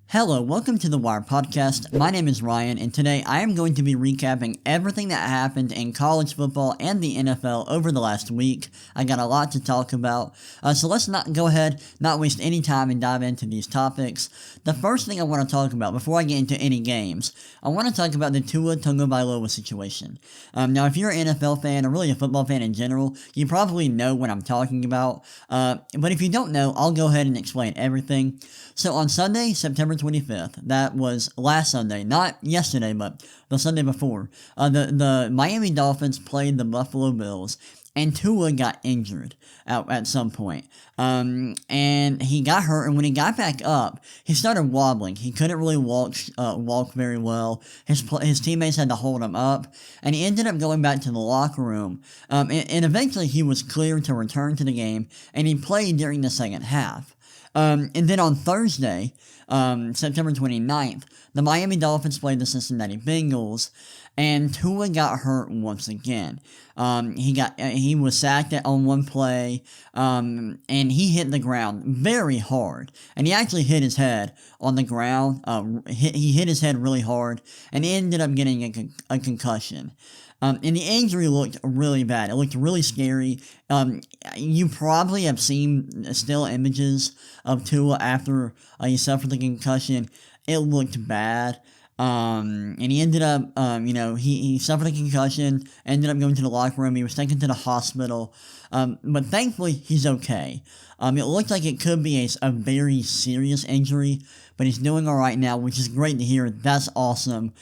Hello, welcome to the Wire Podcast. My name is Ryan, and today I am going to be recapping everything that happened in college football and the NFL over the last week. I got a lot to talk about, so let's not waste any time and dive into these topics. The first thing I want to talk about before I get into any games, I want to talk about the Tua Tagovailoa situation. Now, if you're an NFL fan, or really a football fan in general, you probably know what I'm talking about, but if you don't know, I'll go ahead and explain everything. So on Sunday, September 25th, that was last Sunday, not yesterday, but the Sunday before, the Miami Dolphins played the Buffalo Bills, and Tua got injured at some point. And he got hurt, and when he got back up, he started wobbling. He couldn't really walk very well. His teammates had to hold him up, and he ended up going back to the locker room. And eventually he was cleared to return to the game, and he played during the second half. And then on Thursday, September 29th, the Miami Dolphins played the Cincinnati Bengals, and Tua got hurt once again. He was sacked on one play, and he hit the ground very hard, and he actually hit his head on the ground. He hit his head really hard, and he ended up getting a concussion. And the injury looked really bad. It looked really scary. You probably have seen still images of Tua after he suffered the concussion. It looked bad. And he ended up, he suffered a concussion, ended up going to the locker room. He was taken to the hospital. But thankfully, he's okay. It looked like it could be a very serious injury, but he's doing all right now, which is great to hear. That's awesome.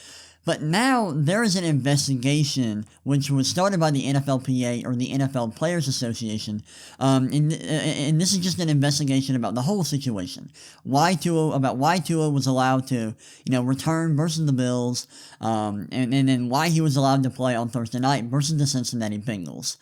But now there is an investigation which was started by the NFLPA, or the NFL Players Association, and this is just an investigation about the whole situation. Why Tua was allowed to, return versus the Bills, and then why he was allowed to play on Thursday night versus the Cincinnati Bengals.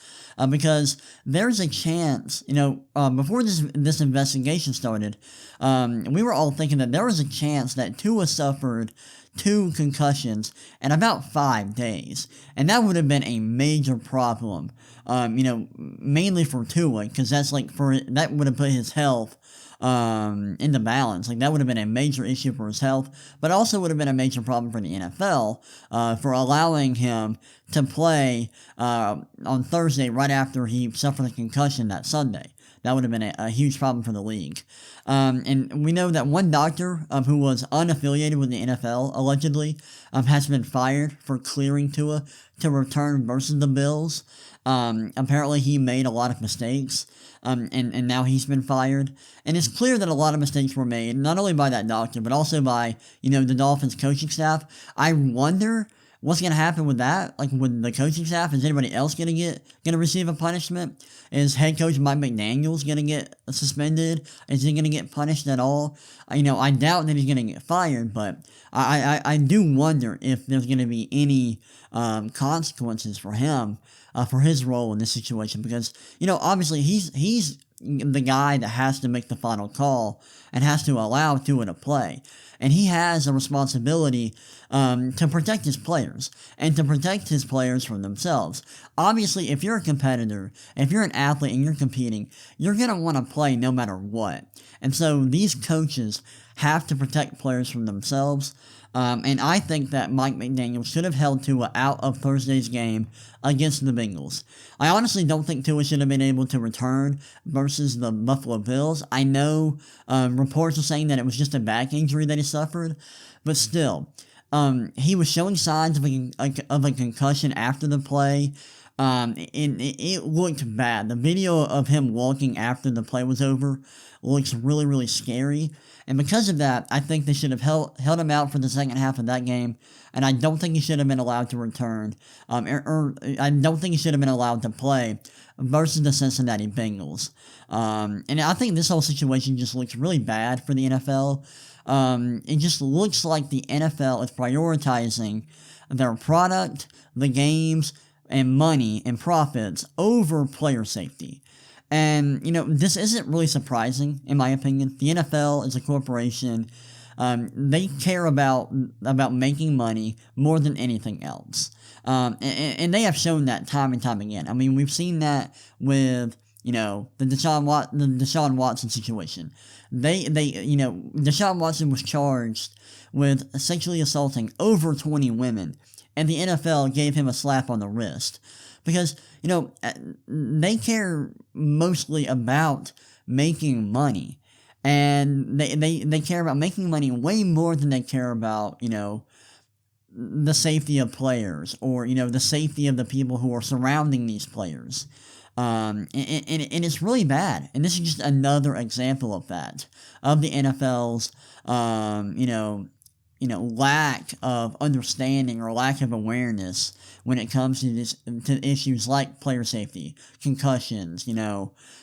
Because there's a chance, before this investigation started, we were all thinking that there was a chance that Tua suffered 2 concussions in about 5 days, and that would have been a major problem, mainly for Tua, because that would have put his health into balance. That would have been a major issue for his health, but also would have been a major problem for the NFL for allowing him to play on Thursday right after he suffered a concussion that Sunday. That would have been a huge problem for the league. And we know that one doctor who was unaffiliated with the NFL, allegedly, has been fired for clearing Tua to return versus the Bills. Apparently he made a lot of mistakes, and now he's been fired. And it's clear that a lot of mistakes were made, not only by that doctor, but also by, the Dolphins coaching staff. I wonder what's going to happen with that? With the coaching staff, is anybody else going to receive a punishment? Is head coach Mike McDaniels going to get suspended? Is he going to get punished at all? I doubt that he's going to get fired, but I do wonder if there's going to be any consequences for him for his role in this situation, because obviously he's the guy that has to make the final call and has to allow Tua to play. And he has a responsibility to protect his players, and to protect his players from themselves. Obviously, if you're a competitor, if you're an athlete and you're competing, you're going to want to play no matter what. And so these coaches have to protect players from themselves. And I think that Mike McDaniel should have held Tua out of Thursday's game against the Bengals. I honestly don't think Tua should have been able to return versus the Buffalo Bills. I know reports are saying that it was just a back injury that he suffered, but still, he was showing signs of a concussion after the play. It looked bad. The video of him walking after the play was over looks really, really scary. And because of that, I think they should have held him out for the second half of that game, and I don't think he should have been allowed to return, or I don't think he should have been allowed to play versus the Cincinnati Bengals. And I think this whole situation just looks really bad for the NFL. It just looks like the NFL is prioritizing their product, the games, and money and profits over player safety. And, this isn't really surprising, in my opinion. The NFL is a corporation. They care about making money more than anything else. And they have shown that time and time again. I mean, we've seen that with, the Deshaun Watson situation. Deshaun Watson was charged with sexually assaulting over 20 women, and the NFL gave him a slap on the wrist because they care mostly about making money, and they care about making money way more than they care about the safety of players or the safety of the people who are surrounding these players. And it's really bad. And this is just another example of that, of the NFL's, lack of understanding or lack of awareness when it comes to issues like player safety, concussions,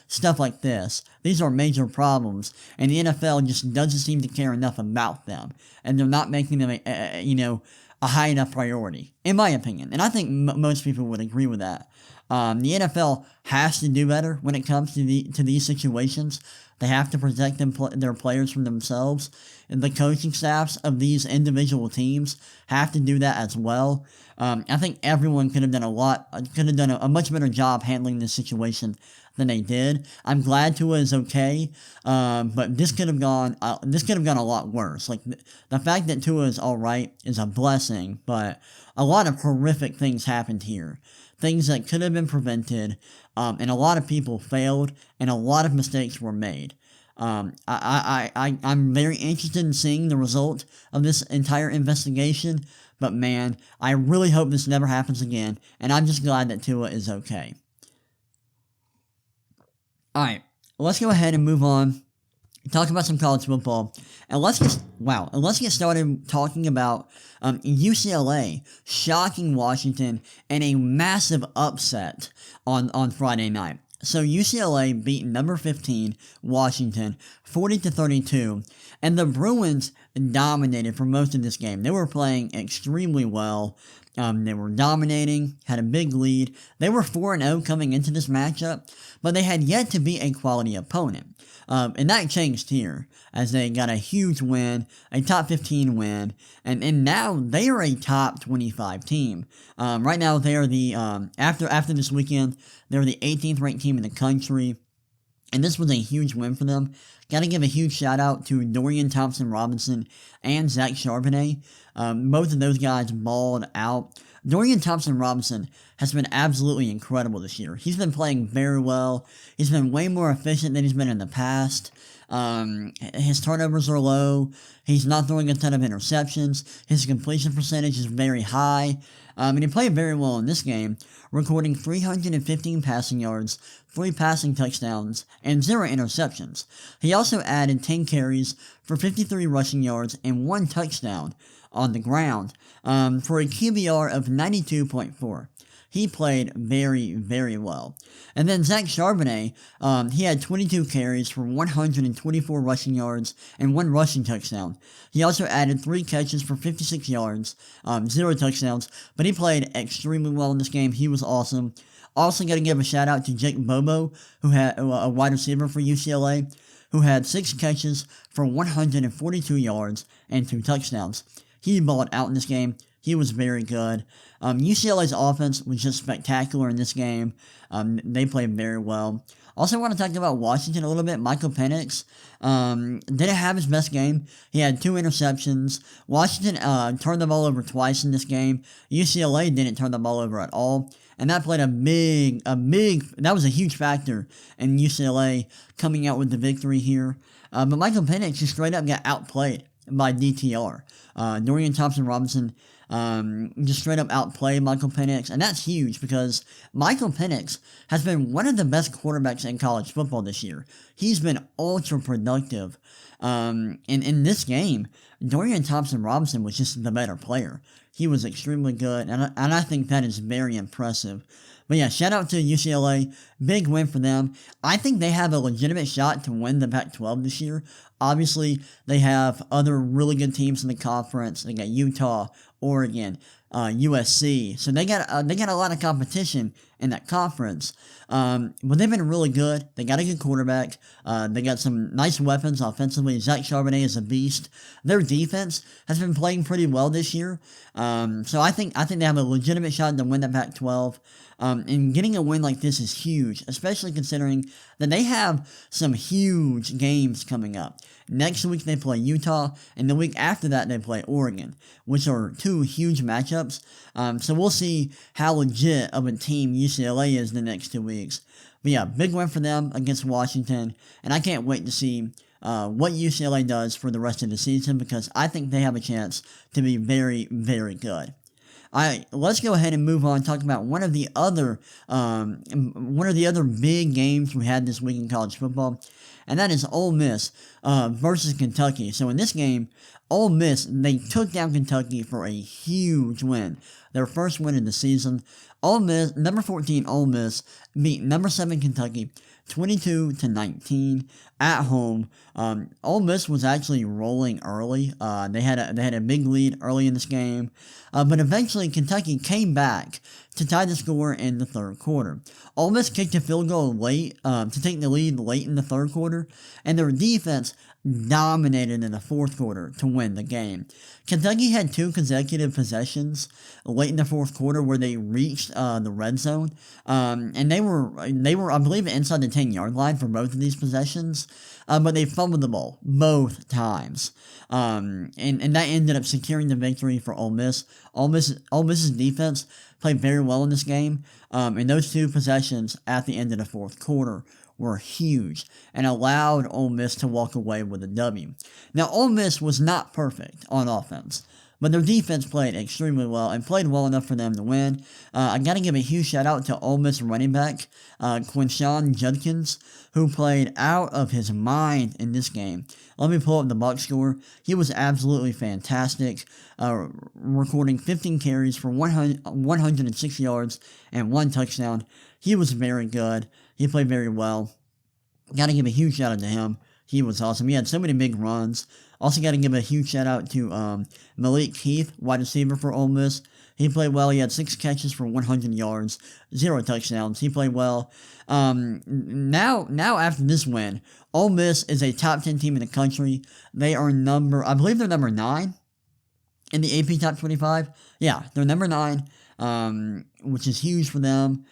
stuff like this. These are major problems, and the NFL just doesn't seem to care enough about them, and they're not making them a high enough priority, in my opinion. And I think most people would agree with that. The NFL has to do better when it comes to these situations. They have to protect their players from themselves, and the coaching staffs of these individual teams have to do that as well. I think everyone could have done a much better job handling this situation than they did. I'm glad Tua is okay, but this could have gone a lot worse. Like the fact that Tua is all right is a blessing, but a lot of horrific things happened here. Things that could have been prevented, and a lot of people failed, and a lot of mistakes were made. I'm very interested in seeing the result of this entire investigation, but man, I really hope this never happens again, and I'm just glad that Tua is okay. Alright, let's go ahead and move on, talk about some college football, and let's get started talking about UCLA shocking Washington in a massive upset on Friday night. So UCLA beat number 15 Washington 40-32, and the Bruins dominated for most of this game. They were playing extremely well. They were dominating, had a big lead. They were 4-0 coming into this matchup, but they had yet to beat a quality opponent. And that changed here, as they got a huge win, a top 15 win, and now they are a top 25 team. Right now they are the, after this weekend, they're the 18th ranked team in the country, and this was a huge win for them. Gotta give a huge shout out to Dorian Thompson-Robinson and Zach Charbonnet. Both of those guys balled out. Dorian Thompson-Robinson has been absolutely incredible this year. He's been playing very well. He's been way more efficient than he's been in the past. His turnovers are low. He's not throwing a ton of interceptions. His completion percentage is very high. And he played very well in this game, recording 315 passing yards, 3 passing touchdowns, and 0 interceptions. He also added 10 carries for 53 rushing yards and 1 touchdown on the ground, for a QBR of 92.4. He played very, very well. And then Zach Charbonnet, he had 22 carries for 124 rushing yards and 1 rushing touchdown. He also added 3 catches for 56 yards, 0 touchdowns, but he played extremely well in this game. He was awesome. Also got to give a shout out to Jake Bobo, who had a wide receiver for UCLA, who had 6 catches for 142 yards and 2 touchdowns. He balled out in this game. He was very good. UCLA's offense was just spectacular in this game. They played very well. Also, I want to talk about Washington a little bit. Michael Penix didn't have his best game. He had 2 interceptions. Washington turned the ball over twice in this game. UCLA didn't turn the ball over at all. And that played that was a huge factor in UCLA coming out with the victory here. But Michael Penix just straight up got outplayed by DTR. Dorian Thompson-Robinson just straight up outplayed Michael Penix, and that's huge because Michael Penix has been one of the best quarterbacks in college football this year. He's been ultra productive. In this game, Dorian Thompson-Robinson was just the better player. He was extremely good, and I think that is very impressive. But yeah, shout out to UCLA. Big win for them. I think they have a legitimate shot to win the Pac-12 this year. Obviously, they have other really good teams in the conference. They got Utah, Oregon, USC. So they got a lot of competition in that conference. But they've been really good. They got a good quarterback. They got some nice weapons offensively. Zach Charbonnet is a beast. Their defense has been playing pretty well this year. So I think they have a legitimate shot to win the Pac-12. And getting a win like this is huge, especially considering that they have some huge games coming up. Next week they play Utah, and the week after that they play Oregon, which are two huge matchups. So we'll see how legit of a team UCLA is the next 2 weeks. But yeah, big win for them against Washington, and I can't wait to see what UCLA does for the rest of the season, because I think they have a chance to be very, very good. Alright, let's go ahead and move on and talk about one of the other big games we had this week in college football, and that is Ole Miss versus Kentucky. So in this game, Ole Miss, they took down Kentucky for a huge win. Their first win of the season. Ole Miss, number 14 Ole Miss beat number 7 Kentucky 22-19 at home. Ole Miss was actually rolling early. They had a big lead early in this game, but eventually Kentucky came back to tie the score in the third quarter. Ole Miss kicked a field goal late to take the lead late in the third quarter, and their defense dominated in the fourth quarter to win the game. Kentucky had 2 consecutive possessions late in the fourth quarter where they reached the red zone, and they were I believe inside the 10-yard line for both of these possessions, but they fumbled the ball both times, and that ended up securing the victory for Ole Miss. Ole Miss's defense played very well in this game, and those 2 possessions at the end of the fourth quarter were huge and allowed Ole Miss to walk away with a W. Now, Ole Miss was not perfect on offense, but their defense played extremely well and played well enough for them to win. I got to give a huge shout out to Ole Miss running back Quinshon Judkins, who played out of his mind in this game. Let me pull up the box score. He was absolutely fantastic, recording 15 carries for 106 yards and 1 touchdown. He was very good. He played very well. Got to give a huge shout out to him. He was awesome. He had so many big runs. Also got to give a huge shout out to Malik Heath, wide receiver for Ole Miss. He played well. He had 6 catches for 100 yards, 0 touchdowns. He played well. Now after this win, Ole Miss is a top 10 team in the country. They are I believe they're number 9 in the AP Top 25. Yeah, they're number 9, which is huge for them.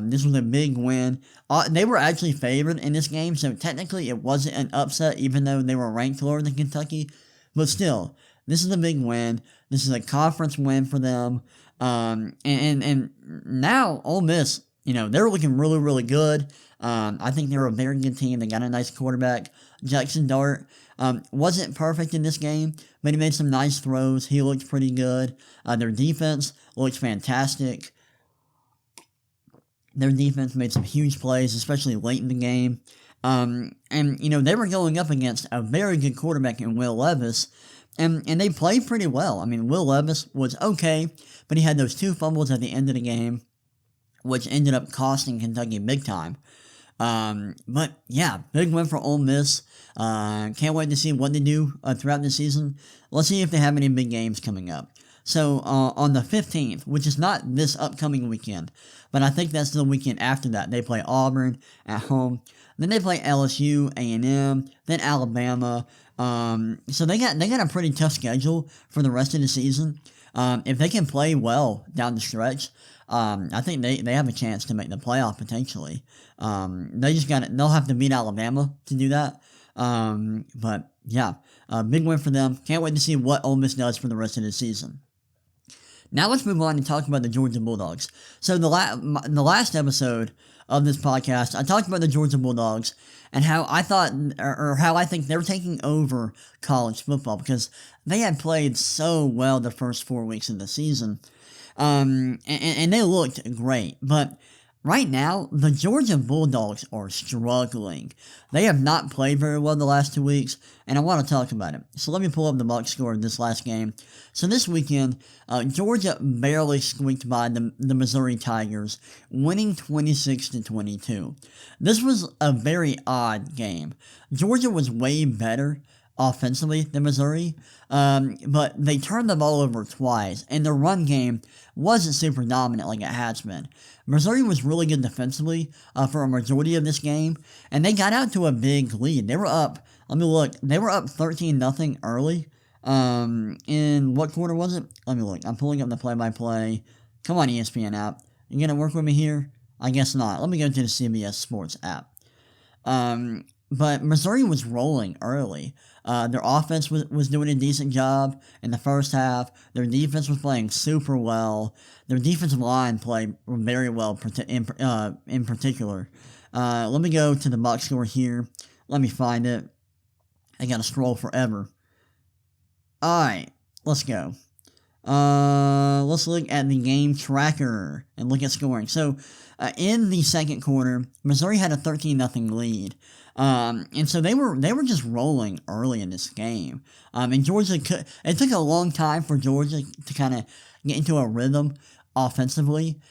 This was a big win. They were actually favored in this game, so technically it wasn't an upset, even though they were ranked lower than Kentucky. But still, this is a big win. This is a conference win for them. And now Ole Miss, they're looking really, really good. I think they're a very good team. They got a nice quarterback. Jackson Dart wasn't perfect in this game, but he made some nice throws. He looked pretty good. Their defense looked fantastic. Their defense made some huge plays, especially late in the game. And they were going up against a very good quarterback in Will Levis, and they played pretty well. I mean, Will Levis was okay, but he had those 2 fumbles at the end of the game, which ended up costing Kentucky big time. But yeah, big win for Ole Miss. Can't wait to see what they do throughout the season. Let's see if they have any big games coming up. So on the 15th, which is not this upcoming weekend, but I think that's the weekend after that, they play Auburn at home. Then they play LSU, A&M, then Alabama. So they got a pretty tough schedule for the rest of the season. If they can play well down the stretch, I think they have a chance to make the playoff potentially. They'll have to beat Alabama to do that. But yeah, big win for them. Can't wait to see what Ole Miss does for the rest of the season. Now let's move on and talk about the Georgia Bulldogs. So the last episode of this podcast, I talked about the Georgia Bulldogs and how I think they're taking over college football because they had played so well the first 4 weeks of the season, and they looked great. But right now, the Georgia Bulldogs are struggling. They have not played very well the last 2 weeks, and I want to talk about it. So let me pull up the box score of this last game. So this weekend, Georgia barely squeaked by the Missouri Tigers, winning 26-22. This was a very odd game. Georgia was way better offensively than Missouri, but they turned the ball over twice, and their run game wasn't super dominant like it has been. Missouri was really good defensively for a majority of this game, and they got out to a big lead. They were up, let me look, they were up 13-0 early. In what quarter was it? Let me look. I'm pulling up the play-by-play. Come on, ESPN app. You gonna work with me here? I guess not. Let me go to the CBS Sports app. But Missouri was rolling early. Their offense was doing a decent job in the first half. Their defense was playing super well. Their defensive line played very well in particular. Let me go to the box score here. Let me find it. I gotta scroll forever. Alright, let's go. Let's look at the game tracker and look at scoring. So, in the second quarter, Missouri had a 13-0 lead. And so they were just rolling early in this game. And Georgia it took a long time for Georgia to kind of get into a rhythm offensively.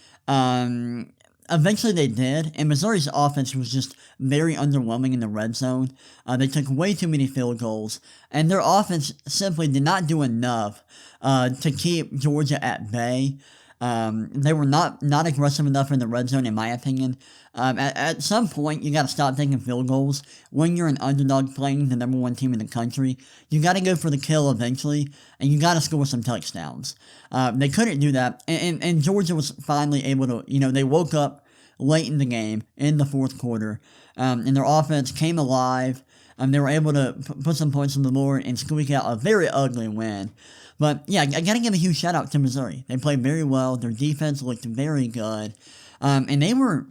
Eventually they did, and Missouri's offense was just very underwhelming in the red zone. They took way too many field goals, and their offense simply did not do enough to keep Georgia at bay. They were not aggressive enough in the red zone, in my opinion. At some point, you got to stop taking field goals. When you're an underdog playing the number one team in the country, you got to go for the kill eventually, and you got to score some touchdowns. They couldn't do that, and Georgia was finally able to, they woke up late in the game, in the fourth quarter, and their offense came alive. They were able to put some points on the board and squeak out a very ugly win. But yeah, I gotta give a huge shout out to Missouri. They played very well. Their defense looked very good, and they were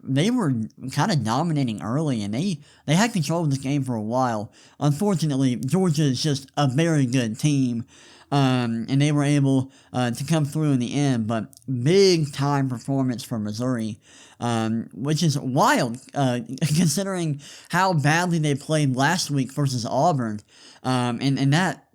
kind of dominating early, and they had control of this game for a while. Unfortunately, Georgia is just a very good team, and they were able to come through in the end. But big time performance for Missouri, which is wild considering how badly they played last week versus Auburn. And that,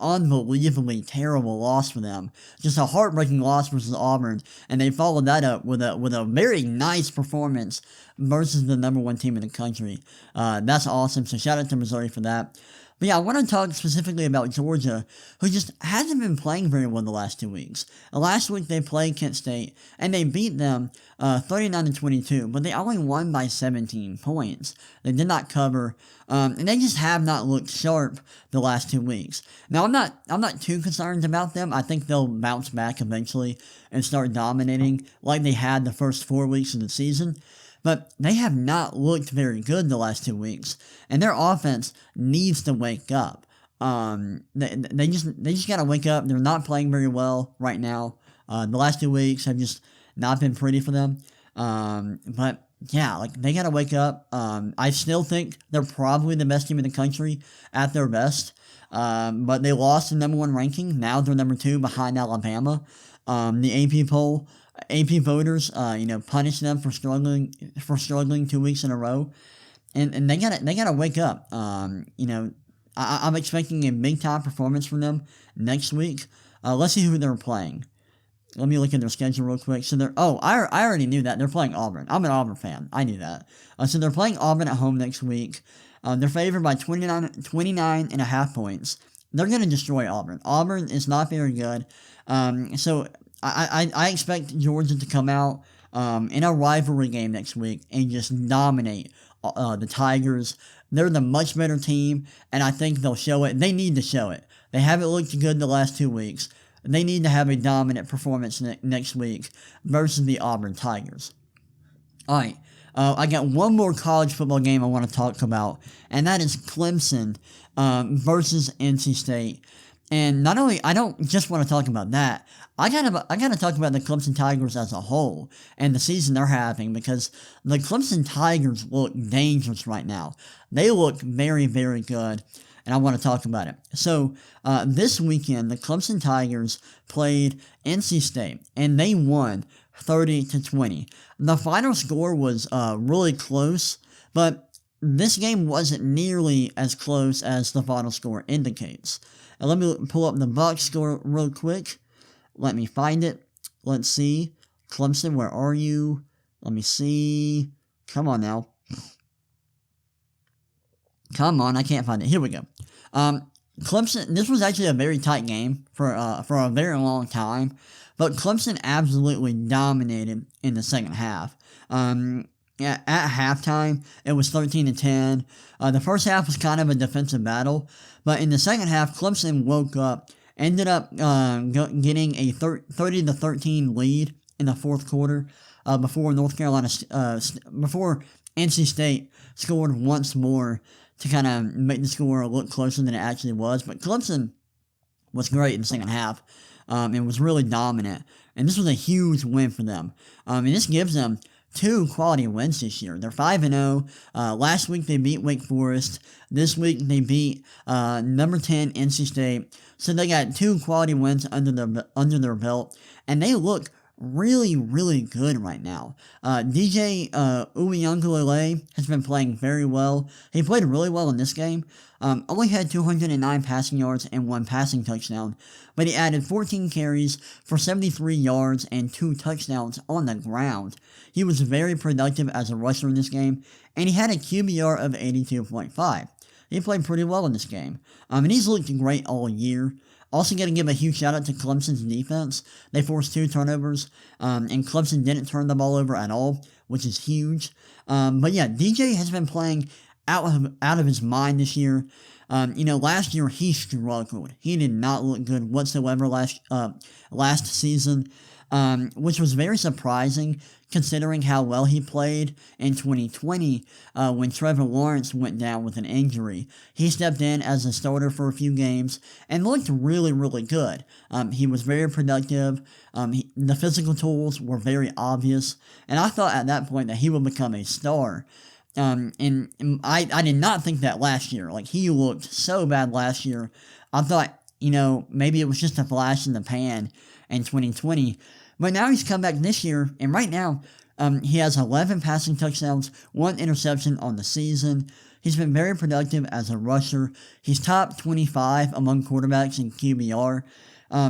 unbelievably terrible loss for them. Just a heartbreaking loss versus Auburn, and they followed that up with a very nice performance versus the number one team in the country. That's awesome, so shout out to Missouri for that. But yeah, I want to talk specifically about Georgia, who just hasn't been playing very well the last 2 weeks. Last week they played Kent State, and they beat them 39-22, but they only won by 17 points. They did not cover, and they just have not looked sharp the last 2 weeks. Now, I'm not too concerned about them. I think they'll bounce back eventually and start dominating like they had the first 4 weeks of the season. But they have not looked very good the last 2 weeks, and their offense needs to wake up. They just gotta wake up. They're not playing very well right now. The last 2 weeks have just not been pretty for them. But yeah, they gotta wake up. I still think they're probably the best team in the country at their best. But they lost the number 1 ranking. Now they're number 2 behind Alabama. The AP poll. AP voters, punished them for struggling 2 weeks in a row, and they gotta wake up. I'm expecting a big time performance from them next week. Let's see who they're playing. Let me look at their schedule real quick. So I already knew that they're playing Auburn. I'm an Auburn fan. I knew that. So they're playing Auburn at home next week. They're favored by 29 and a half points. They're gonna destroy Auburn. Auburn is not very good. So I expect Georgia to come out in a rivalry game next week and just dominate the Tigers. They're the much better team, and I think they'll show it. They need to show it. They haven't looked good the last 2 weeks. They need to have a dominant performance next week versus the Auburn Tigers. All right, I got one more college football game I want to talk about, and that is Clemson versus NC State. And not only, I don't just want to talk about that, I gotta talk about the Clemson Tigers as a whole and the season they're having, because the Clemson Tigers look dangerous right now. They look very, very good, and I want to talk about it. So, this weekend, the Clemson Tigers played NC State, and they won 30-20. The final score was really close, but this game wasn't nearly as close as the final score indicates. And let me pull up the box score real quick. Let me find it. Let's see. Clemson, where are you? Let me see. Come on now. Come on, I can't find it. Here we go. Clemson, this was actually a very tight game for a very long time, but Clemson absolutely dominated in the second half. At halftime, it was 13-10. The first half was kind of a defensive battle, but in the second half, Clemson woke up, ended up getting a 30-13 lead in the fourth quarter before before NC State scored once more to kind of make the score look closer than it actually was. But Clemson was great in the second half and was really dominant. And this was a huge win for them. And this gives them 2 quality wins this year. They're 5-0. Last week they beat Wake Forest. This week they beat number 10 NC State. So they got 2 quality wins under their belt. And they look really, really good right now. DJ Uyunglele has been playing very well. He played really well in this game. Only had 209 passing yards and 1 passing touchdown, but he added 14 carries for 73 yards and 2 touchdowns on the ground. He was very productive as a rusher in this game, and he had a QBR of 82.5. He played pretty well in this game, and he's looked great all year. Also got to give a huge shout out to Clemson's defense. They forced 2 turnovers, and Clemson didn't turn the ball over at all, which is huge. But yeah, DJ has been playing out of his mind this year. Last year he struggled. He did not look good whatsoever last season, which was very surprising considering how well he played in 2020 when Trevor Lawrence went down with an injury. He stepped in as a starter for a few games and looked really, really good. He was very productive. The physical tools were very obvious, and I thought at that point that he would become a star. And I did not think that last year. Like, he looked so bad last year. I thought, maybe it was just a flash in the pan in 2020. But now he's come back this year, and right now, he has 11 passing touchdowns, 1 interception on the season. He's been very productive as a rusher. He's top 25 among quarterbacks in QBR.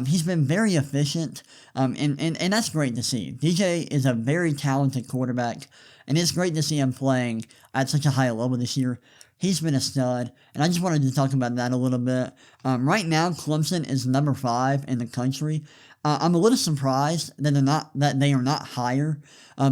He's been very efficient, and that's great to see. DJ is a very talented quarterback, and it's great to see him playing at such a high level this year. He's been a stud, and I just wanted to talk about that a little bit. Right now, Clemson is number 5 in the country. I'm a little surprised that they are not higher,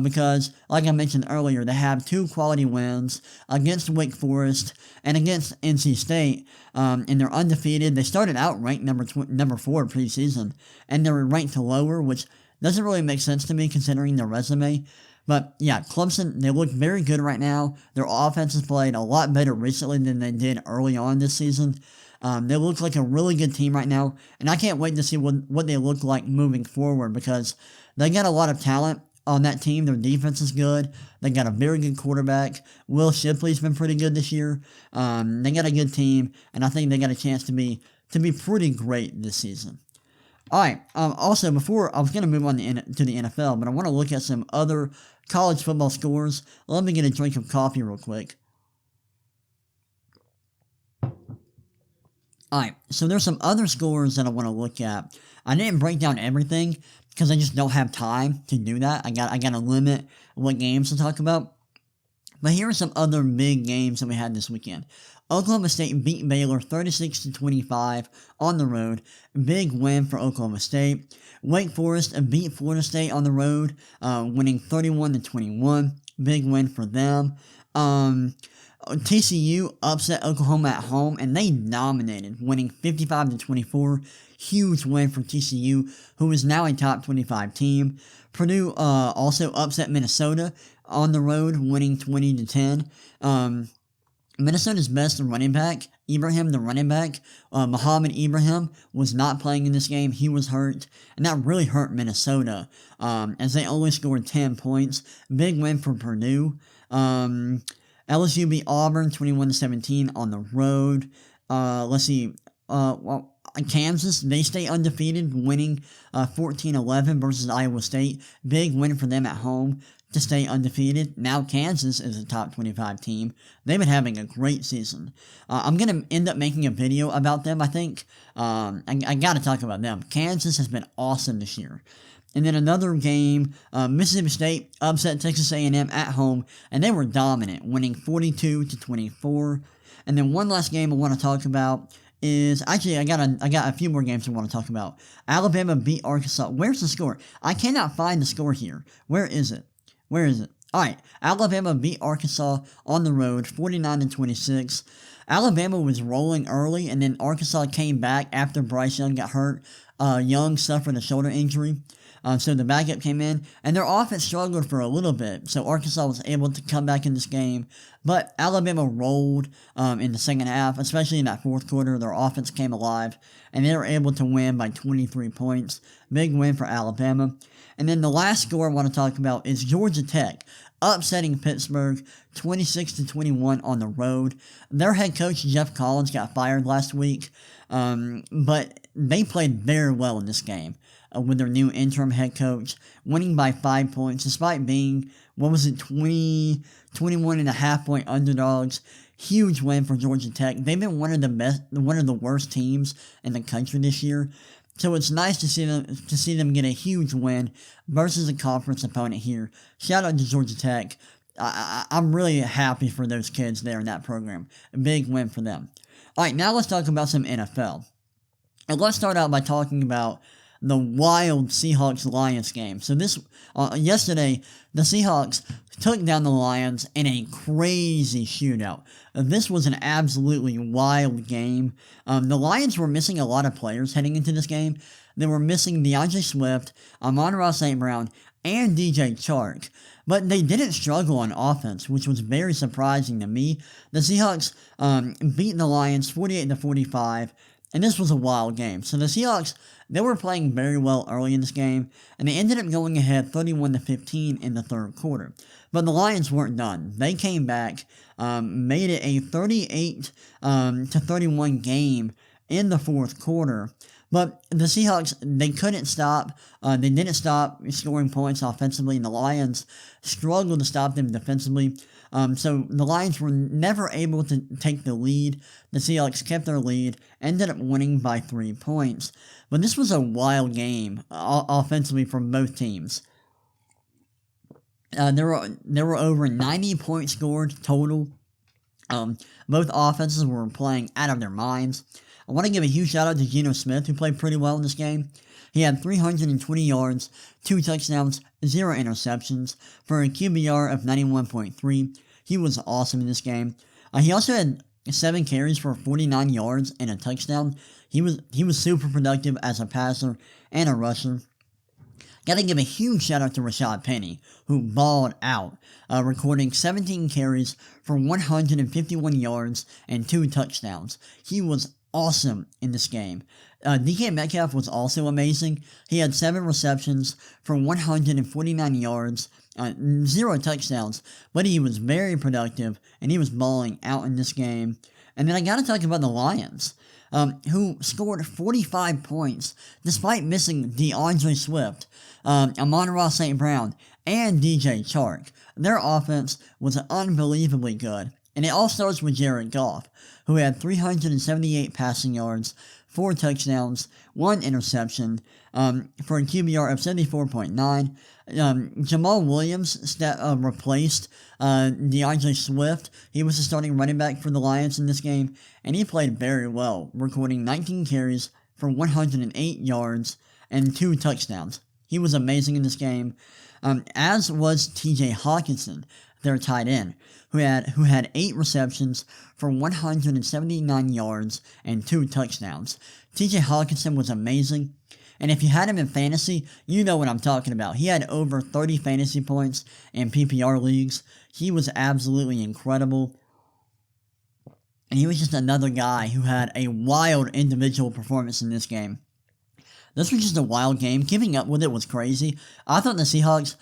because, like I mentioned earlier, they have 2 quality wins against Wake Forest and against NC State, and they're undefeated. They started out ranked number 4 preseason, and they're ranked lower, which doesn't really make sense to me considering their resume. But yeah, Clemson, they look very good right now. Their offense has played a lot better recently than they did early on this season. They look like a really good team right now, and I can't wait to see what they look like moving forward, because they got a lot of talent on that team. Their defense is good. They got a very good quarterback. Will Shipley's been pretty good this year. They got a good team, and I think they got a chance to be pretty great this season. All right. Also, before I was going to move on to the NFL, but I want to look at some other college football scores. Let me get a drink of coffee real quick. Alright, so there's some other scores that I want to look at. I didn't break down everything because I just don't have time to do that. I got to limit what games to talk about. But here are some other big games that we had this weekend. Oklahoma State beat Baylor 36-25 on the road. Big win for Oklahoma State. Wake Forest beat Florida State on the road, winning 31-21. Big win for them. TCU upset Oklahoma at home, and they dominated, winning 55-24. Huge win for TCU, who is now a top 25 team. Purdue also upset Minnesota on the road, winning 20-10. Minnesota's best running back, Ibrahim, the running back, Muhammad Ibrahim, was not playing in this game. He was hurt, and that really hurt Minnesota, as they only scored 10 points. Big win for Purdue. LSU beat Auburn 21-17 on the road. Let's see. Kansas, they stay undefeated, winning 14-11 versus Iowa State. Big win for them at home to stay undefeated. Now Kansas is a top 25 team. They've been having a great season. I'm going to end up making a video about them, I think. I got to talk about them. Kansas has been awesome this year. And then another game, Mississippi State upset Texas A&M at home, and they were dominant, winning 42-24. And then one last game I want to talk about is, actually, I got a few more games I want to talk about. Alabama beat Arkansas. Where's the score? I cannot find the score here. Where is it? All right, Alabama beat Arkansas on the road, 49-26. Alabama was rolling early, and then Arkansas came back after Bryce Young got hurt. Young suffered a shoulder injury. So the backup came in, and their offense struggled for a little bit. So Arkansas was able to come back in this game. But Alabama rolled in the second half, especially in that fourth quarter. Their offense came alive, and they were able to win by 23 points. Big win for Alabama. And then the last score I want to talk about is Georgia Tech upsetting Pittsburgh 26-21 on the road. Their head coach, Jeff Collins, got fired last week, but they played very well in this game with their new interim head coach, winning by 5 points, despite being, 21.5-point underdogs. Huge win for Georgia Tech. They've been one of the worst teams in the country this year. So it's nice to see them get a huge win versus a conference opponent here. Shout out to Georgia Tech. I'm really happy for those kids there in that program. A big win for them. All right, now let's talk about some NFL. And let's start out by talking about the wild Seahawks-Lions game. So yesterday, the Seahawks took down the Lions in a crazy shootout. This was an absolutely wild game. The Lions were missing a lot of players heading into this game. They were missing DeAndre Swift, Amon-Ra St. Brown, and DJ Chark. But they didn't struggle on offense, which was very surprising to me. The Seahawks beat the Lions 48-45. And this was a wild game. So the Seahawks, they were playing very well early in this game, and they ended up going ahead 31-15 in the third quarter. But the Lions weren't done. They came back, made it a 38-31 game in the fourth quarter. But the Seahawks, they couldn't stop. They didn't stop scoring points offensively, and the Lions struggled to stop them defensively. So the Lions were never able to take the lead. The Seahawks kept their lead, ended up winning by 3 points. But this was a wild game offensively from both teams. There were over 90 points scored total. Both offenses were playing out of their minds. I want to give a huge shout out to Geno Smith, who played pretty well in this game. He had 320 yards, 2 touchdowns, 0 interceptions, for a QBR of 91.3. He was awesome in this game. He also had 7 carries for 49 yards and a touchdown. He was super productive as a passer and a rusher. Got to give a huge shout out to Rashad Penny, who balled out, recording 17 carries for 151 yards and 2 touchdowns. He was awesome in this game. DK Metcalf was also amazing. He had 7 receptions for 149 yards, 0 touchdowns, but he was very productive, and he was balling out in this game. And then I gotta talk about the Lions, who scored 45 points, despite missing DeAndre Swift, Amon-Ra St. Brown, and DJ Chark. Their offense was unbelievably good. And it all starts with Jared Goff, who had 378 passing yards, 4 touchdowns, 1 interception, for a QBR of 74.9. Jamal Williams replaced DeAndre Swift. He was the starting running back for the Lions in this game, and he played very well, recording 19 carries for 108 yards and 2 touchdowns. He was amazing in this game, as was TJ Hawkinson, their tight end, who had 8 receptions for 179 yards and 2 touchdowns. TJ Hawkinson was amazing, and if you had him in fantasy, you know what I'm talking about. He had over 30 fantasy points in PPR leagues. He was absolutely incredible, and he was just another guy who had a wild individual performance in this game. This was just a wild game. Keeping up with it was crazy. I thought the Seahawks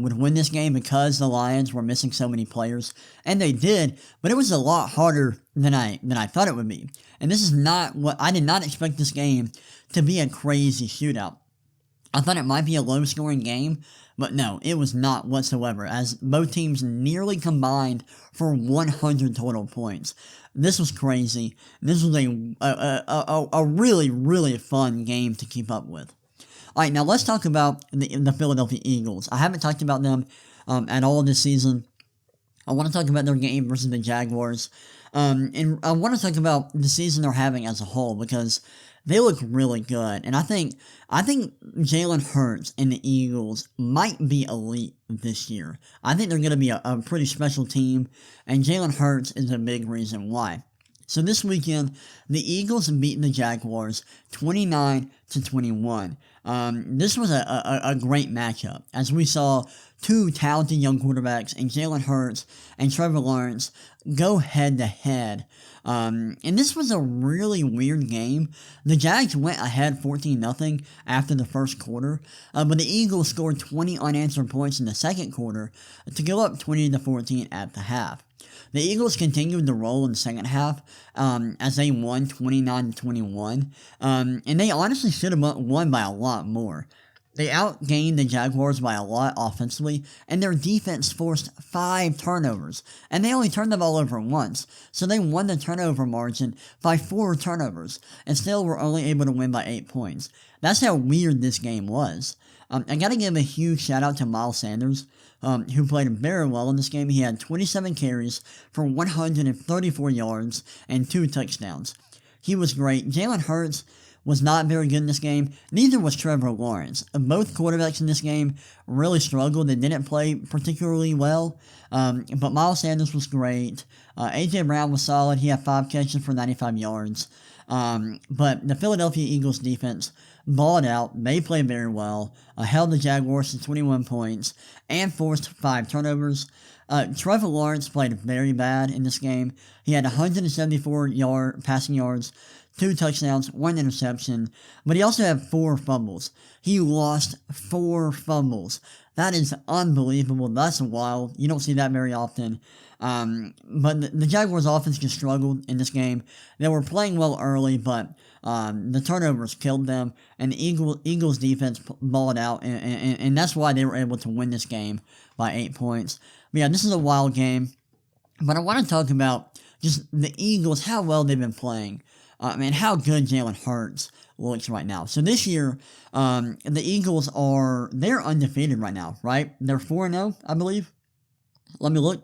would win this game because the Lions were missing so many players, and they did, but it was a lot harder than I thought it would be. And this is not what I did not expect this game to be, a crazy shootout. I thought it might be a low-scoring game, but no, it was not whatsoever, as both teams nearly combined for 100 total points. This was crazy. This was a really, really fun game to keep up with. All right, now let's talk about the Philadelphia Eagles. I haven't talked about them at all this season. I want to talk about their game versus the Jaguars. And I want to talk about the season they're having as a whole, because they look really good. And I think Jalen Hurts and the Eagles might be elite this year. I think they're going to be a pretty special team, and Jalen Hurts is a big reason why. So this weekend, the Eagles beat the Jaguars 29-21. This was a great matchup, as we saw two talented young quarterbacks in Jalen Hurts and Trevor Lawrence go head-to-head. And this was a really weird game. The Jags went ahead 14-0 after the first quarter, but the Eagles scored 20 unanswered points in the second quarter to go up 20-14 at the half. The Eagles continued to roll in the second half as they won 29-21, and they honestly should have won by a lot more. They outgained the Jaguars by a lot offensively, and their defense forced 5 turnovers, and they only turned the ball over once, so they won the turnover margin by 4 turnovers, and still were only able to win by 8 points. That's how weird this game was. I gotta give a huge shout out to Miles Sanders, who played very well in this game. He had 27 carries for 134 yards and 2 touchdowns. He was great. Jalen Hurts was not very good in this game. Neither was Trevor Lawrence. Both quarterbacks in this game really struggled and didn't play particularly well. But Miles Sanders was great. A.J. Brown was solid. He had 5 catches for 95 yards. But the Philadelphia Eagles defense balled out. They played very well. Held the Jaguars to 21 points and forced 5 turnovers. Trevor Lawrence played very bad in this game. He had 174 passing yards, 2 touchdowns, 1 interception, but he also had 4 fumbles. He lost 4 fumbles. That is unbelievable. That's wild. You don't see that very often. But the Jaguars' offense just struggled in this game. They were playing well early, but the turnovers killed them, and the Eagles' defense balled out, and that's why they were able to win this game by 8 points. But yeah, this is a wild game, but I want to talk about just the Eagles, how well they've been playing. And how good Jalen Hurts looks right now. So this year, the Eagles they're undefeated right now, right? They're 4-0, I believe. Let me look.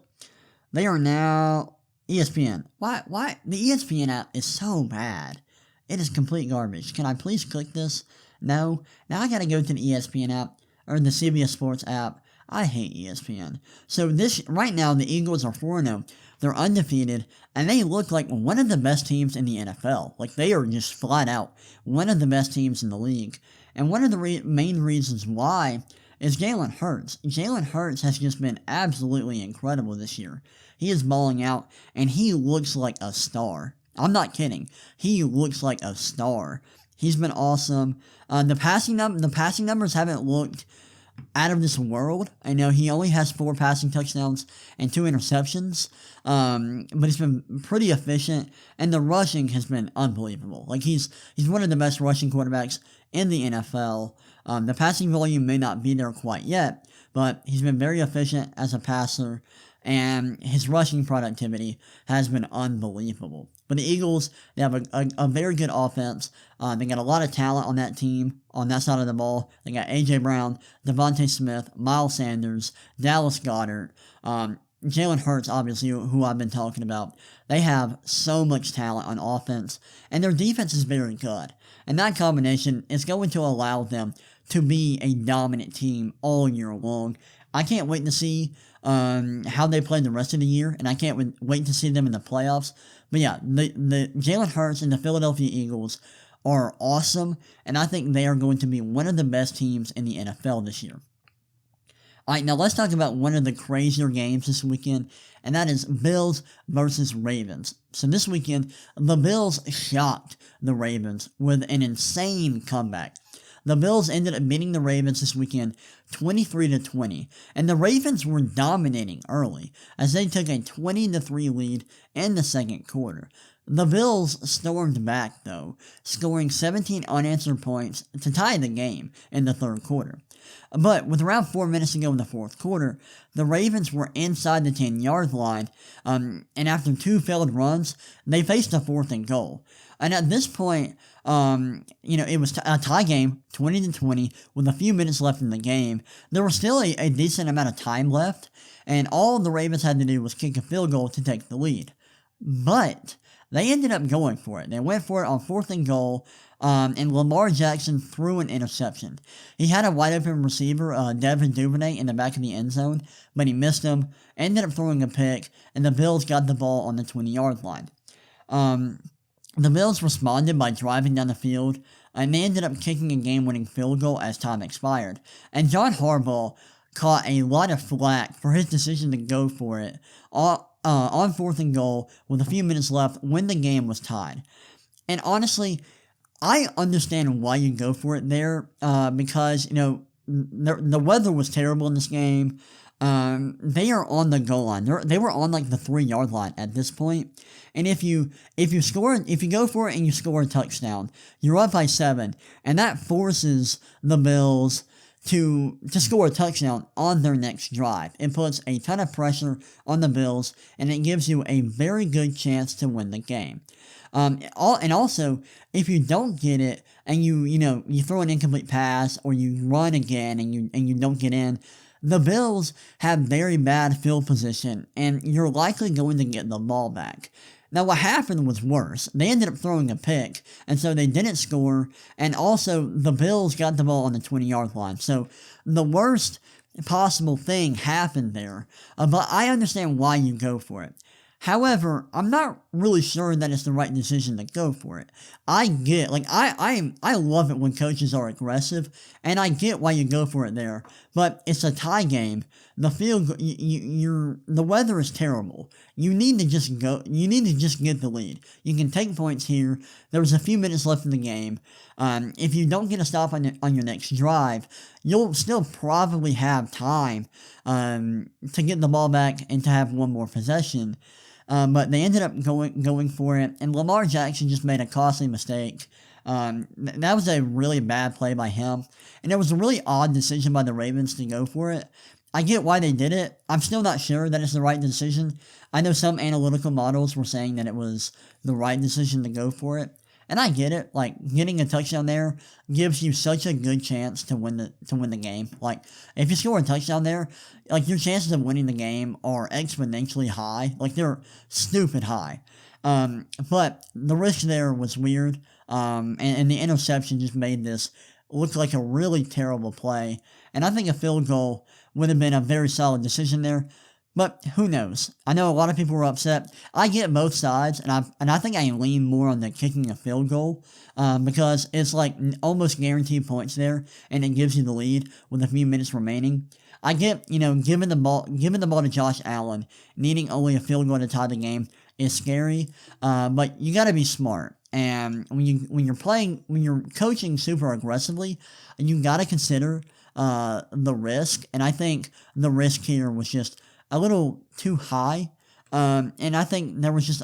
They are now ESPN. Why? The ESPN app is so bad. It is complete garbage. Can I please click this? No. Now I gotta go to the ESPN app, or the CBS Sports app. I hate ESPN. So right now, the Eagles are 4-0. They're undefeated, and they look like one of the best teams in the NFL. Like, they are just flat out one of the best teams in the league. And one of the main reasons why is Jalen Hurts. Jalen Hurts has just been absolutely incredible this year. He is balling out, and he looks like a star. I'm not kidding. He looks like a star. He's been awesome. The passing numbers haven't looked out of this world. I know he only has 4 passing touchdowns and 2 interceptions, but he's been pretty efficient, and the rushing has been unbelievable. Like, he's one of the best rushing quarterbacks in the NFL. The passing volume may not be there quite yet, but he's been very efficient as a passer, and his rushing productivity has been unbelievable. But the Eagles, they have a very good offense. They got a lot of talent on that team, on that side of the ball. They got A.J. Brown, Devontae Smith, Miles Sanders, Dallas Goedert, Jalen Hurts, obviously, who I've been talking about. They have so much talent on offense, and their defense is very good. And that combination is going to allow them to be a dominant team all year long. I can't wait to see how they play the rest of the year, and I can't wait to see them in the playoffs. But yeah, the Jalen Hurts and the Philadelphia Eagles are awesome, and I think they are going to be one of the best teams in the NFL this year. Alright, now let's talk about one of the crazier games this weekend, and that is Bills versus Ravens. So this weekend, the Bills shocked the Ravens with an insane comeback. The Bills ended up beating the Ravens this weekend 23-20, and the Ravens were dominating early as they took a 20-3 lead in the second quarter. The Bills stormed back, though, scoring 17 unanswered points to tie the game in the third quarter. But with around 4 minutes to go in the fourth quarter, the Ravens were inside the 10-yard line, and after 2 failed runs, they faced a 4th and goal. And at this point, it was a tie game, 20-20, with a few minutes left in the game. There was still a decent amount of time left, and all the Ravens had to do was kick a field goal to take the lead. But they ended up going for it. They went for it on 4th and goal, and Lamar Jackson threw an interception. He had a wide-open receiver, Devin Duvernay, in the back of the end zone, but he missed him, ended up throwing a pick, and the Bills got the ball on the 20-yard line. The Bills responded by driving down the field, and they ended up kicking a game-winning field goal as time expired. And John Harbaugh caught a lot of flack for his decision to go for it on 4th and goal with a few minutes left when the game was tied. And honestly, I understand why you go for it there, because, the weather was terrible in this game. They are on the goal line. They were on like the 3-yard line at this point. And if you go for it and you score a touchdown, you're up by 7, and that forces the Bills to score a touchdown on their next drive. It puts a ton of pressure on the Bills, and it gives you a very good chance to win the game. And also, if you don't get it, and you throw an incomplete pass, or you run again and you don't get in, the Bills have very bad field position, and you're likely going to get the ball back. Now, what happened was worse. They ended up throwing a pick, and so they didn't score, and also the Bills got the ball on the 20-yard line. So the worst possible thing happened there, but I understand why you go for it. However, I'm not really sure that it's the right decision to go for it. I get, I love it when coaches are aggressive, and I get why you go for it there, but it's a tie game. The the weather is terrible. You need to just get the lead. You can take points here. There was a few minutes left in the game. If you don't get a stop on your next drive, you'll still probably have time to get the ball back and to have one more possession. But they ended up going for it, and Lamar Jackson just made a costly mistake. That was a really bad play by him, and it was a really odd decision by the Ravens to go for it. I get why they did it. I'm still not sure that it's the right decision. I know some analytical models were saying that it was the right decision to go for it, and I get it. Like, getting a touchdown there gives you such a good chance to win the game. Like, if you score a touchdown there, like, your chances of winning the game are exponentially high. Like, they're stupid high. But the risk there was weird, and the interception just made this look like a really terrible play. And I think a field goal would have been a very solid decision there. But who knows? I know a lot of people were upset. I get both sides, and I think I lean more on the kicking a field goal, because it's like almost guaranteed points there, and it gives you the lead with a few minutes remaining. I get, giving the ball to Josh Allen, needing only a field goal to tie the game is scary, but you got to be smart. And when you're coaching super aggressively, you got to consider the risk, and I think the risk here was just a little too high, and I think there was just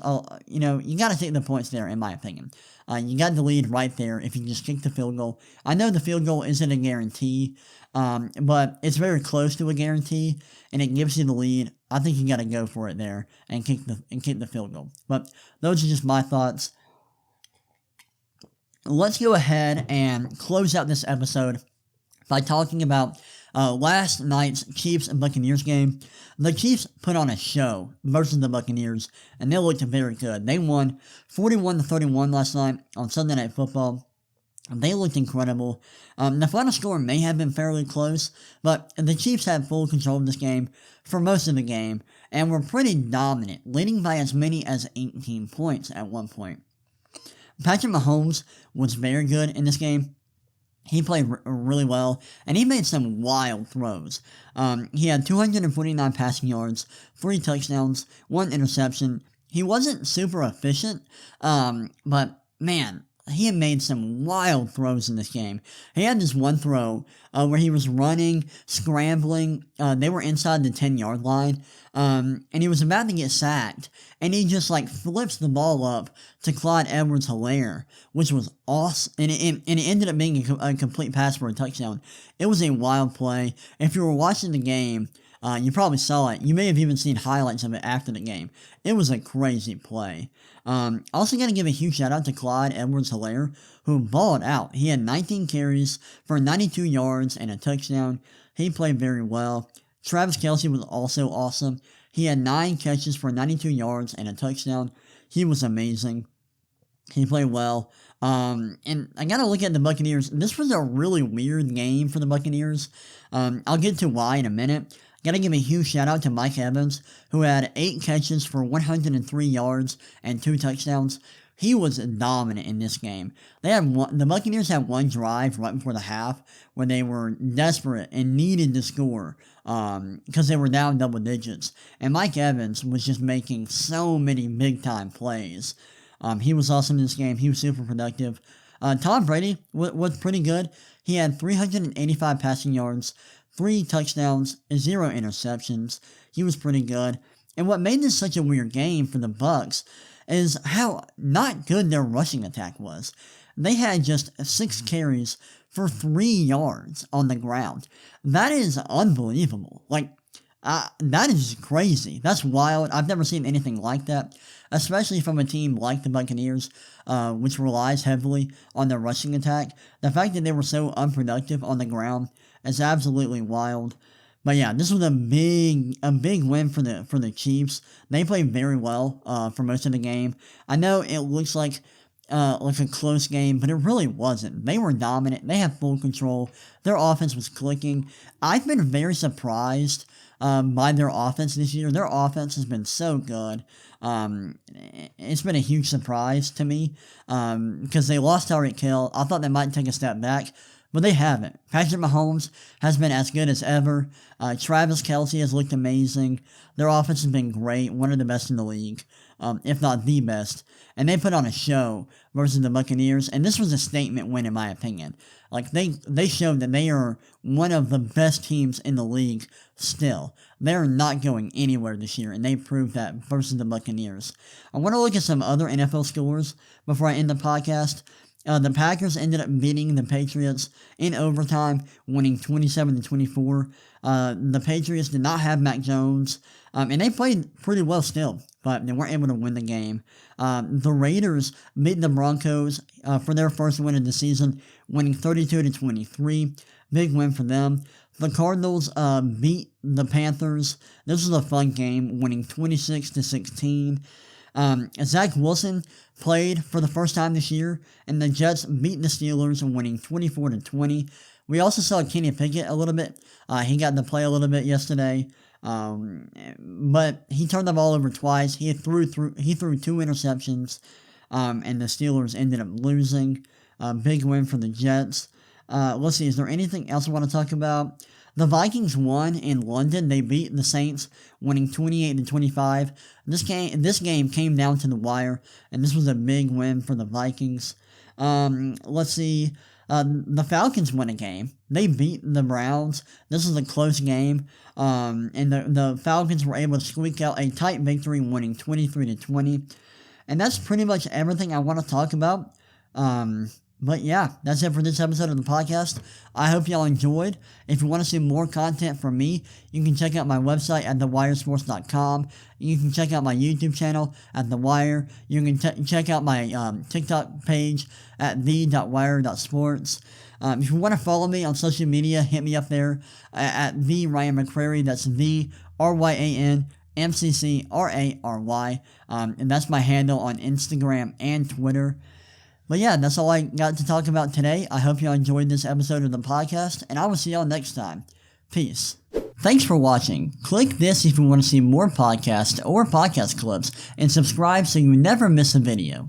you got to take the points there, in my opinion. You got the lead right there if you just kick the field goal. I know the field goal isn't a guarantee, but it's very close to a guarantee, and it gives you the lead. I think you got to go for it there and kick the field goal. But those are just my thoughts. Let's go ahead and close out this episode by talking about last night's Chiefs and Buccaneers game. The Chiefs put on a show versus the Buccaneers, and they looked very good. They won 41-31 last night on Sunday Night Football. They looked incredible. The final score may have been fairly close, but the Chiefs had full control of this game for most of the game, and were pretty dominant, leading by as many as 18 points at one point. Patrick Mahomes was very good in this game. He played really well, and he made some wild throws. He had 249 passing yards, 3 touchdowns, 1 interception. He wasn't super efficient, but man, he had made some wild throws in this game. He had this one throw where he was running, scrambling. They were inside the 10-yard line, and he was about to get sacked. And he just like flips the ball up to Clyde Edwards-Helaire, which was awesome. And it ended up being a complete pass for a touchdown. It was a wild play. If you were watching the game, you probably saw it. You may have even seen highlights of it after the game. It was a crazy play. Also got to give a huge shout out to Clyde Edwards-Helaire, who balled out. He had 19 carries for 92 yards and a touchdown. He played very well. Travis Kelce was also awesome. He had 9 catches for 92 yards and a touchdown. He was amazing. He played well. And I got to look at the Buccaneers. This was a really weird game for the Buccaneers. I'll get to why in a minute. Gotta give a huge shout out to Mike Evans, who had 8 catches for 103 yards and 2 touchdowns. He was dominant in this game. The Buccaneers had one drive right before the half where they were desperate and needed to score because they were down double digits. And Mike Evans was just making so many big-time plays. He was awesome in this game. He was super productive. Tom Brady was pretty good. He had 385 passing yards, 3 touchdowns, and 0 interceptions. He was pretty good. And what made this such a weird game for the Bucs is how not good their rushing attack was. They had just 6 carries for 3 yards on the ground. That is unbelievable. That is crazy. That's wild. I've never seen anything like that, especially from a team like the Buccaneers, which relies heavily on their rushing attack. The fact that they were so unproductive on the ground is absolutely wild. But yeah, this was a big win for the Chiefs. They played very well for most of the game. I know it looks like a close game, but it really wasn't. They were dominant. They had full control. Their offense was clicking. I've been very surprised by their offense this year. Their offense has been so good. It's been a huge surprise to me because they lost Tyreek Hill. I thought they might take a step back, but they haven't. Patrick Mahomes has been as good as ever. Travis Kelce has looked amazing. Their offense has been great, one of the best in the league, if not the best. And they put on a show versus the Buccaneers, and this was a statement win in my opinion. They showed that they are one of the best teams in the league still. They're not going anywhere this year, and they proved that versus the Buccaneers. I want to look at some other NFL scores before I end the podcast. The Packers ended up beating the Patriots in overtime, winning 27-24. The Patriots did not have Mac Jones, and they played pretty well still, but they weren't able to win the game. The Raiders beat the Broncos for their first win of the season, winning 32-23. Big win for them. The Cardinals beat the Panthers. This was a fun game, winning 26-16. Zach Wilson played for the first time this year, and the Jets beat the Steelers, winning 24-20. We also saw Kenny Pickett a little bit. He got to play a little bit yesterday, but he turned the ball over twice. He threw 2 interceptions, and the Steelers ended up losing. Big win for the Jets. Let's see, is there anything else I want to talk about? The Vikings won in London. They beat the Saints, winning 28-25. This game came down to the wire, and this was a big win for the Vikings. Let's see. The Falcons won a game. They beat the Browns. This was a close game, and the Falcons were able to squeak out a tight victory, winning 23-20. And that's pretty much everything I want to talk about. But yeah, that's it for this episode of the podcast. I hope y'all enjoyed. If you want to see more content from me, you can check out my website at thewiresports.com. You can check out my YouTube channel at The Wire. You can check out my TikTok page at the.wire.sports. If you want to follow me on social media, hit me up there at the Ryan McCrary. That's the RYAN MCCRARY. And that's my handle on Instagram and Twitter. But yeah, that's all I got to talk about today. I hope y'all enjoyed this episode of the podcast, and I will see y'all next time. Peace. Thanks for watching. Click this if you want to see more podcasts or podcast clips, and subscribe so you never miss a video.